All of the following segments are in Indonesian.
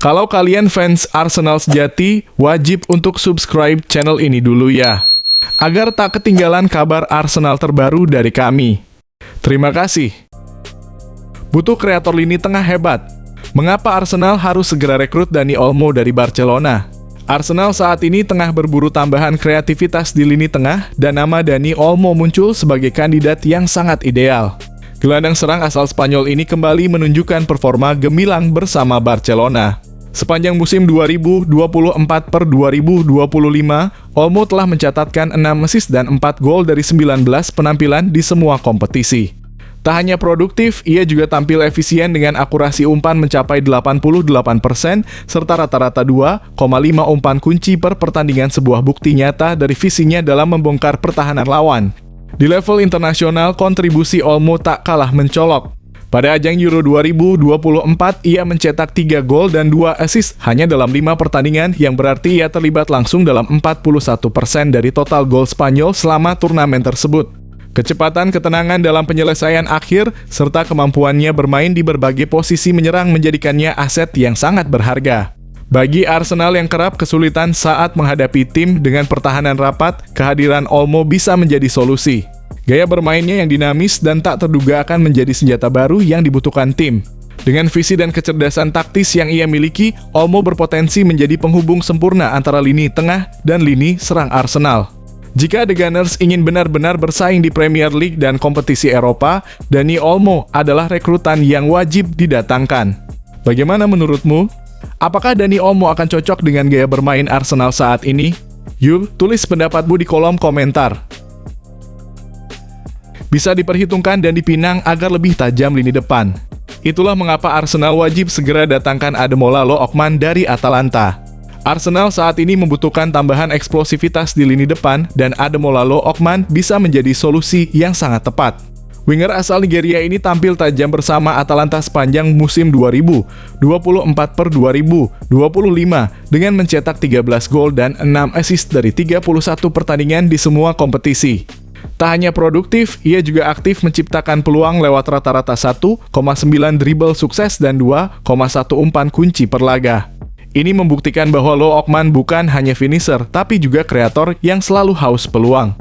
Kalau kalian fans Arsenal sejati, wajib untuk subscribe channel ini dulu ya, agar tak ketinggalan kabar Arsenal terbaru dari kami. Terima kasih. Butuh kreator lini tengah hebat. Mengapa Arsenal harus segera rekrut Dani Olmo dari Barcelona? Arsenal saat ini tengah berburu tambahan kreativitas di lini tengah, dan nama Dani Olmo muncul sebagai kandidat yang sangat ideal. Gelandang serang asal Spanyol ini kembali menunjukkan performa gemilang bersama Barcelona. Sepanjang musim 2024/2025, Olmo telah mencatatkan 6 assist dan 4 gol dari 19 penampilan di semua kompetisi. Tak hanya produktif, ia juga tampil efisien dengan akurasi umpan mencapai 88%, serta rata-rata 2,5 umpan kunci per pertandingan, sebuah bukti nyata dari visinya dalam membongkar pertahanan lawan. Di level internasional, kontribusi Olmo tak kalah mencolok. Pada ajang Euro 2024, ia mencetak 3 gol dan 2 assist hanya dalam 5 pertandingan, yang berarti ia terlibat langsung dalam 41% dari total gol Spanyol selama turnamen tersebut. Kecepatan, ketenangan dalam penyelesaian akhir, serta kemampuannya bermain di berbagai posisi menyerang menjadikannya aset yang sangat berharga. Bagi Arsenal yang kerap kesulitan saat menghadapi tim dengan pertahanan rapat, kehadiran Olmo bisa menjadi solusi. Gaya bermainnya yang dinamis dan tak terduga akan menjadi senjata baru yang dibutuhkan tim. Dengan visi dan kecerdasan taktis yang ia miliki, Olmo berpotensi menjadi penghubung sempurna antara lini tengah dan lini serang Arsenal. Jika The Gunners ingin benar-benar bersaing di Premier League dan kompetisi Eropa, Dani Olmo adalah rekrutan yang wajib didatangkan. Bagaimana menurutmu? Apakah Dani Olmo akan cocok dengan gaya bermain Arsenal saat ini? Yuk, tulis pendapatmu di kolom komentar. Bisa diperhitungkan dan dipinang agar lebih tajam lini depan. Itulah mengapa Arsenal wajib segera datangkan Ademola Lookman dari Atalanta. Arsenal saat ini membutuhkan tambahan eksplosivitas di lini depan, dan Ademola Lookman bisa menjadi solusi yang sangat tepat. Winger asal Nigeria ini tampil tajam bersama Atalanta sepanjang musim 2024/2025 dengan mencetak 13 gol dan 6 assist dari 31 pertandingan di semua kompetisi. Tak hanya produktif, ia juga aktif menciptakan peluang lewat rata-rata 1,9 dribble sukses dan 2,1 umpan kunci per laga. Ini membuktikan bahwa Lookman bukan hanya finisher, tapi juga kreator yang selalu haus peluang.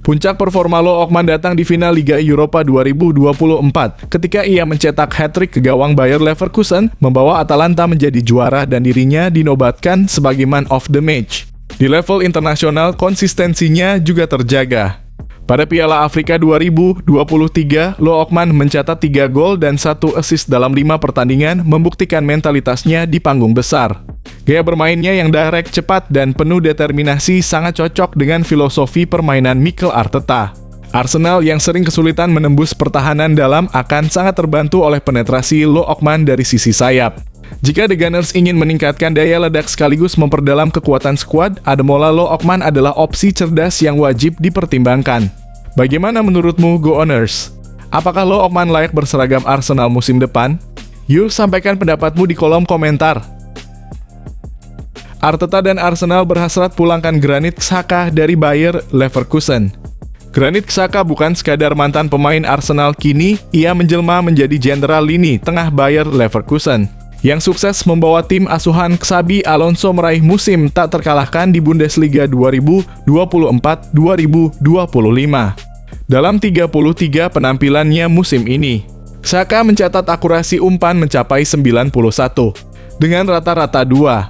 Puncak performa Lookman datang di final Liga Eropa 2024 ketika ia mencetak hat-trick ke gawang Bayer Leverkusen, membawa Atalanta menjadi juara dan dirinya dinobatkan sebagai man of the match. Di level internasional, konsistensinya juga terjaga. Pada Piala Afrika 2023, Lookman mencatat 3 gol dan 1 assist dalam 5 pertandingan, membuktikan mentalitasnya di panggung besar. Gaya bermainnya yang direct, cepat, dan penuh determinasi sangat cocok dengan filosofi permainan Mikel Arteta. Arsenal yang sering kesulitan menembus pertahanan dalam akan sangat terbantu oleh penetrasi Lookman dari sisi sayap. Jika The Gunners ingin meningkatkan daya ledak sekaligus memperdalam kekuatan skuad, Ademola Lookman adalah opsi cerdas yang wajib dipertimbangkan. Bagaimana menurutmu, Gunners? Apakah Lookman layak berseragam Arsenal musim depan? Yuk, sampaikan pendapatmu di kolom komentar. Arteta dan Arsenal berhasrat pulangkan Granit Xhaka dari Bayer Leverkusen. Granit Xhaka bukan sekadar mantan pemain Arsenal, kini ia menjelma menjadi jenderal lini tengah Bayer Leverkusen, yang sukses membawa tim asuhan Xabi Alonso meraih musim tak terkalahkan di Bundesliga 2024/2025. Dalam 33 penampilannya musim ini, Xhaka mencatat akurasi umpan mencapai 91, dengan rata-rata 3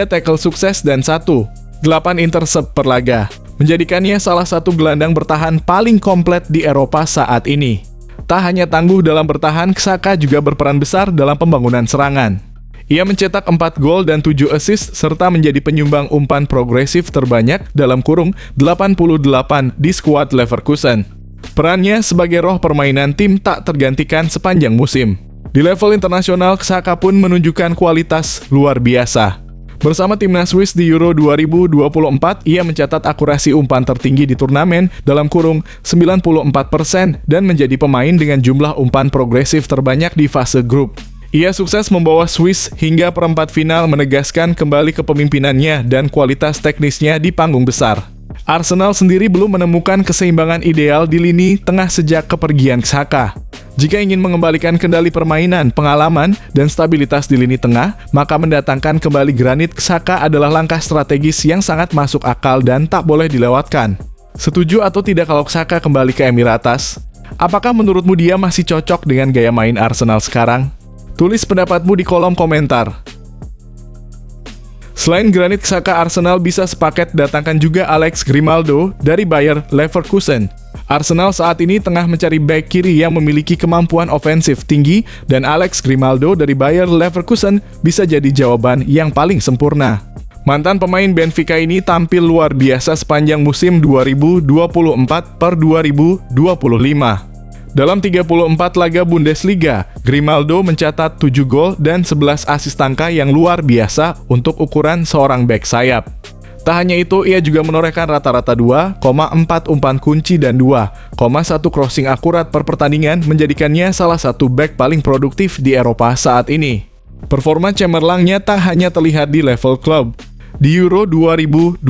tackle sukses dan 8 intercept per laga, menjadikannya salah satu gelandang bertahan paling komplit di Eropa saat ini. Tak hanya tangguh dalam bertahan, Xhaka juga berperan besar dalam pembangunan serangan. Ia mencetak 4 gol dan 7 assist, serta menjadi penyumbang umpan progresif terbanyak (88) di skuad Leverkusen. Perannya sebagai roh permainan tim tak tergantikan sepanjang musim. Di level internasional, Xhaka pun menunjukkan kualitas luar biasa. Bersama timnas Swiss di Euro 2024, ia mencatat akurasi umpan tertinggi di turnamen (94%) dan menjadi pemain dengan jumlah umpan progresif terbanyak di fase grup. Ia sukses membawa Swiss hingga perempat final, menegaskan kembali kepemimpinannya dan kualitas teknisnya di panggung besar. Arsenal sendiri belum menemukan keseimbangan ideal di lini tengah sejak kepergian Xhaka. Jika ingin mengembalikan kendali permainan, pengalaman, dan stabilitas di lini tengah, maka mendatangkan kembali Granit Xhaka adalah langkah strategis yang sangat masuk akal dan tak boleh dilewatkan. Setuju atau tidak kalau Xhaka kembali ke Emirates? Apakah menurutmu dia masih cocok dengan gaya main Arsenal sekarang? Tulis pendapatmu di kolom komentar. Selain Granit Xhaka, Arsenal bisa sepaket datangkan juga Alex Grimaldo dari Bayer Leverkusen. Arsenal saat ini tengah mencari bek kiri yang memiliki kemampuan ofensif tinggi dan Alex Grimaldo dari Bayer Leverkusen bisa jadi jawaban yang paling sempurna. Mantan pemain Benfica ini tampil luar biasa sepanjang musim 2024/2025. Dalam 34 laga Bundesliga, Grimaldo mencatat 7 gol dan 11 asis angka yang luar biasa untuk ukuran seorang bek sayap. Tak hanya itu, ia juga menorehkan rata-rata 2,4 umpan kunci dan 2,1 crossing akurat per pertandingan, menjadikannya salah satu bek paling produktif di Eropa saat ini. Performa cemerlangnya tak hanya terlihat di level klub. Di Euro 2024,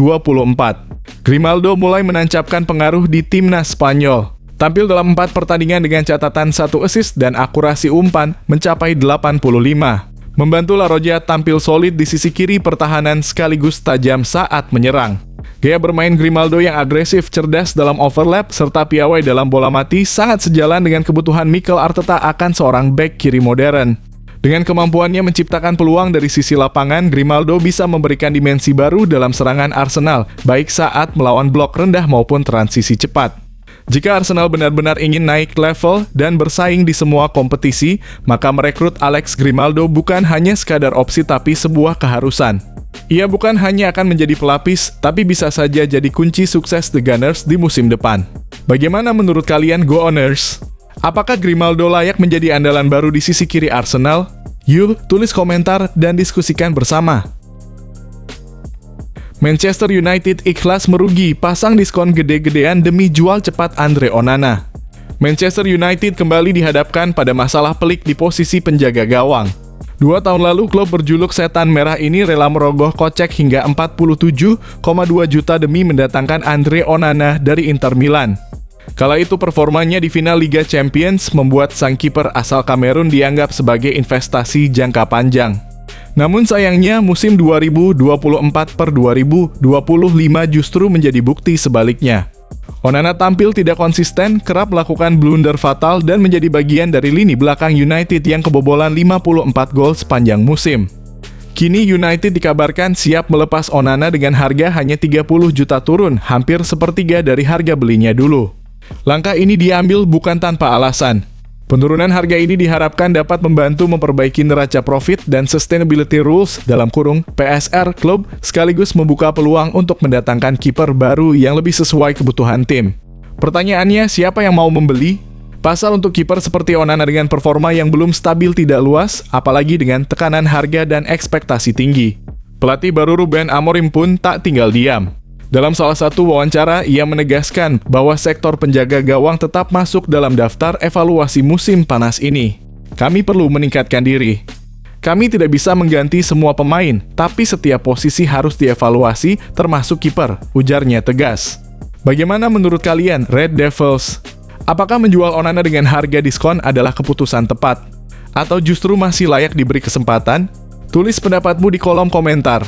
Grimaldo mulai menancapkan pengaruh di timnas Spanyol. Tampil dalam 4 pertandingan dengan catatan 1 assist dan akurasi umpan mencapai 85. Membantu La Roja tampil solid di sisi kiri pertahanan sekaligus tajam saat menyerang. Gaya bermain Grimaldo yang agresif, cerdas dalam overlap, serta piawai dalam bola mati sangat sejalan dengan kebutuhan Mikel Arteta akan seorang bek kiri modern. Dengan kemampuannya menciptakan peluang dari sisi lapangan, Grimaldo bisa memberikan dimensi baru dalam serangan Arsenal, baik saat melawan blok rendah maupun transisi cepat. Jika Arsenal benar-benar ingin naik level dan bersaing di semua kompetisi, maka merekrut Alex Grimaldo bukan hanya sekadar opsi tapi sebuah keharusan. Ia bukan hanya akan menjadi pelapis, tapi bisa saja jadi kunci sukses The Gunners di musim depan. Bagaimana menurut kalian, Go Owners? Apakah Grimaldo layak menjadi andalan baru di sisi kiri Arsenal? Yuk, tulis komentar dan diskusikan bersama. Manchester United ikhlas merugi, pasang diskon gede-gedean demi jual cepat Andre Onana. Manchester United kembali dihadapkan pada masalah pelik di posisi penjaga gawang. 2 tahun lalu, klub berjuluk Setan Merah ini rela merogoh kocek hingga 47,2 juta demi mendatangkan Andre Onana dari Inter Milan. Kala itu performanya di final Liga Champions membuat sang kiper asal Kamerun dianggap sebagai investasi jangka panjang. Namun sayangnya musim 2024/2025 justru menjadi bukti sebaliknya. Onana tampil tidak konsisten, kerap melakukan blunder fatal dan menjadi bagian dari lini belakang United yang kebobolan 54 gol sepanjang musim. Kini United dikabarkan siap melepas Onana dengan harga hanya 30 juta turun, hampir sepertiga dari harga belinya dulu. Langkah ini diambil bukan tanpa alasan. Penurunan harga ini diharapkan dapat membantu memperbaiki neraca profit dan sustainability rules dalam kurung PSR klub, sekaligus membuka peluang untuk mendatangkan kiper baru yang lebih sesuai kebutuhan tim. Pertanyaannya, siapa yang mau membeli? Pasar untuk kiper seperti Onana dengan performa yang belum stabil tidak luas, apalagi dengan tekanan harga dan ekspektasi tinggi. Pelatih baru Ruben Amorim pun tak tinggal diam. Dalam salah satu wawancara, ia menegaskan bahwa sektor penjaga gawang tetap masuk dalam daftar evaluasi musim panas ini. Kami perlu meningkatkan diri. Kami tidak bisa mengganti semua pemain, tapi setiap posisi harus dievaluasi, termasuk kiper, ujarnya tegas. Bagaimana menurut kalian, Red Devils? Apakah menjual Onana dengan harga diskon adalah keputusan tepat? Atau justru masih layak diberi kesempatan? Tulis pendapatmu di kolom komentar.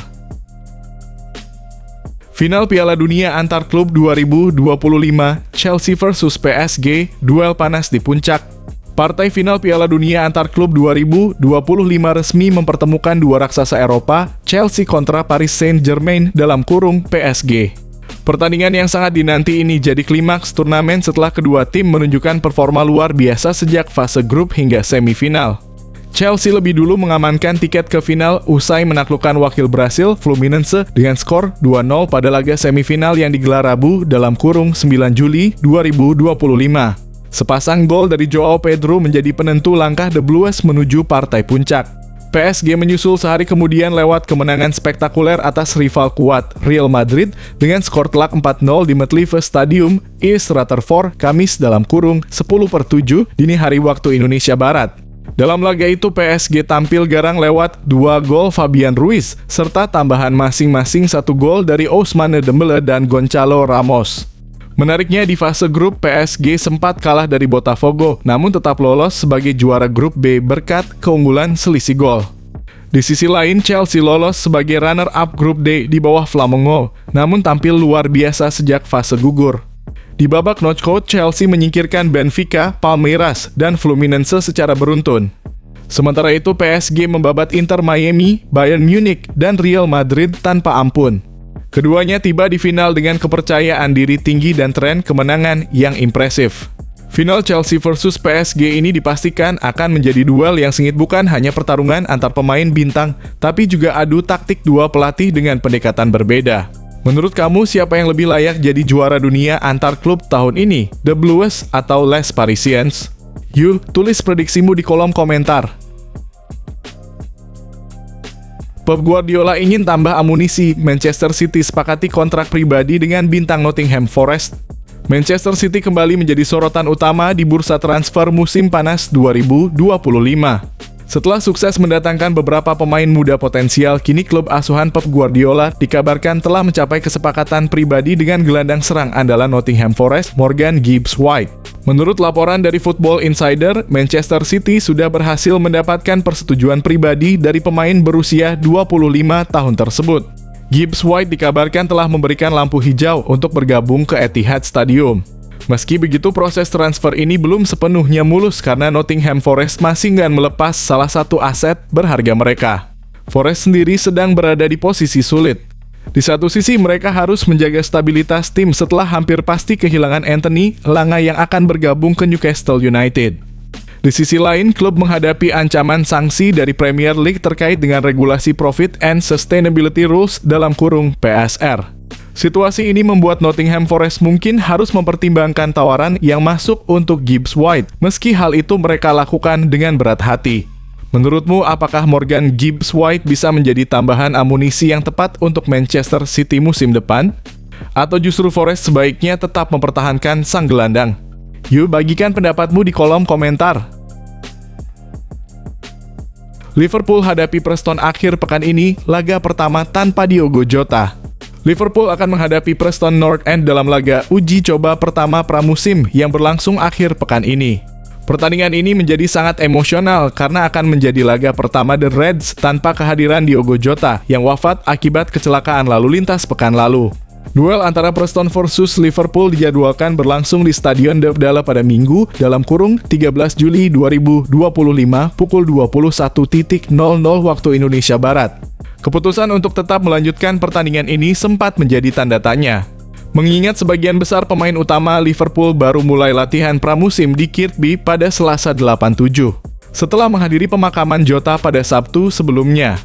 Final Piala Dunia antar klub 2025, Chelsea vs PSG, duel panas di puncak. Partai final Piala Dunia antar klub 2025 resmi mempertemukan dua raksasa Eropa, Chelsea kontra Paris Saint-Germain dalam kurung PSG. Pertandingan yang sangat dinanti ini jadi klimaks turnamen setelah kedua tim menunjukkan performa luar biasa sejak fase grup hingga semifinal. Chelsea lebih dulu mengamankan tiket ke final usai menaklukkan wakil Brasil, Fluminense, dengan skor 2-0 pada laga semifinal yang digelar Rabu dalam kurung 9 Juli 2025. Sepasang gol dari Joao Pedro menjadi penentu langkah The Blues menuju partai puncak. PSG menyusul sehari kemudian lewat kemenangan spektakuler atas rival kuat Real Madrid dengan skor telak 4-0 di Metlife Stadium, East Rutherford, Kamis dalam kurung 10/7 dini hari waktu Indonesia Barat. Dalam laga itu PSG tampil garang lewat 2 gol Fabian Ruiz, serta tambahan masing-masing 1 gol dari Ousmane Dembele dan Gonçalo Ramos. Menariknya di fase grup PSG sempat kalah dari Botafogo, namun tetap lolos sebagai juara grup B berkat keunggulan selisih gol. Di sisi lain, Chelsea lolos sebagai runner-up grup D di bawah Flamengo, namun tampil luar biasa sejak fase gugur. Di babak knockout, Chelsea menyingkirkan Benfica, Palmeiras, dan Fluminense secara beruntun. Sementara itu, PSG membabat Inter Miami, Bayern Munich, dan Real Madrid tanpa ampun. Keduanya tiba di final dengan kepercayaan diri tinggi dan tren kemenangan yang impresif. Final Chelsea versus PSG ini dipastikan akan menjadi duel yang sengit, bukan hanya pertarungan antar pemain bintang, tapi juga adu taktik dua pelatih dengan pendekatan berbeda. Menurut kamu, siapa yang lebih layak jadi juara dunia antar klub tahun ini? The Blues atau Les Parisiens? Yuk, tulis prediksimu di kolom komentar. Pep Guardiola ingin tambah amunisi. Manchester City sepakati kontrak pribadi dengan bintang Nottingham Forest. Manchester City kembali menjadi sorotan utama di bursa transfer musim panas 2025. Setelah sukses mendatangkan beberapa pemain muda potensial, kini klub asuhan Pep Guardiola dikabarkan telah mencapai kesepakatan pribadi dengan gelandang serang andalan Nottingham Forest, Morgan Gibbs-White. Menurut laporan dari Football Insider, Manchester City sudah berhasil mendapatkan persetujuan pribadi dari pemain berusia 25 tahun tersebut. Gibbs-White dikabarkan telah memberikan lampu hijau untuk bergabung ke Etihad Stadium. Meski begitu, proses transfer ini belum sepenuhnya mulus karena Nottingham Forest masih enggan melepas salah satu aset berharga mereka. Forest sendiri sedang berada di posisi sulit. Di satu sisi, mereka harus menjaga stabilitas tim setelah hampir pasti kehilangan Anthony Langa yang akan bergabung ke Newcastle United. Di sisi lain, klub menghadapi ancaman sanksi dari Premier League terkait dengan regulasi Profit and Sustainability Rules dalam kurung PSR. Situasi ini membuat Nottingham Forest mungkin harus mempertimbangkan tawaran yang masuk untuk Gibbs-White, meski hal itu mereka lakukan dengan berat hati. Menurutmu, apakah Morgan Gibbs-White bisa menjadi tambahan amunisi yang tepat untuk Manchester City musim depan? Atau justru Forest sebaiknya tetap mempertahankan sang gelandang? Yuk, bagikan pendapatmu di kolom komentar. Liverpool hadapi Preston akhir pekan ini, laga pertama tanpa Diogo Jota. Liverpool akan menghadapi Preston North End dalam laga uji coba pertama pramusim yang berlangsung akhir pekan ini. Pertandingan ini menjadi sangat emosional karena akan menjadi laga pertama The Reds tanpa kehadiran Diogo Jota yang wafat akibat kecelakaan lalu lintas pekan lalu. Duel antara Preston versus Liverpool dijadwalkan berlangsung di Stadion De Vrij pada Minggu dalam kurung 13 Juli 2025 pukul 21.00 waktu Indonesia Barat. Keputusan untuk tetap melanjutkan pertandingan ini sempat menjadi tanda tanya. Mengingat sebagian besar pemain utama Liverpool baru mulai latihan pramusim di Kirkby pada Selasa 8/7, setelah menghadiri pemakaman Jota pada Sabtu sebelumnya.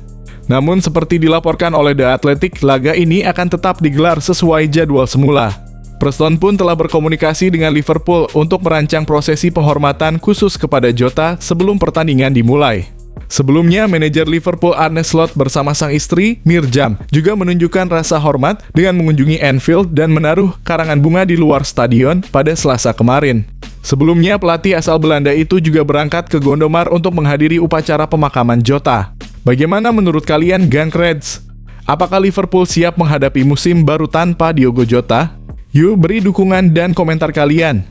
Namun seperti dilaporkan oleh The Athletic, laga ini akan tetap digelar sesuai jadwal semula. Preston pun telah berkomunikasi dengan Liverpool untuk merancang prosesi penghormatan khusus kepada Jota sebelum pertandingan dimulai. Sebelumnya, manajer Liverpool Arne Slot bersama sang istri, Mirjam, juga menunjukkan rasa hormat dengan mengunjungi Anfield dan menaruh karangan bunga di luar stadion pada Selasa kemarin. Sebelumnya, pelatih asal Belanda itu juga berangkat ke Gondomar untuk menghadiri upacara pemakaman Jota. Bagaimana menurut kalian, Gang Reds? Apakah Liverpool siap menghadapi musim baru tanpa Diogo Jota? Yuk, beri dukungan dan komentar kalian.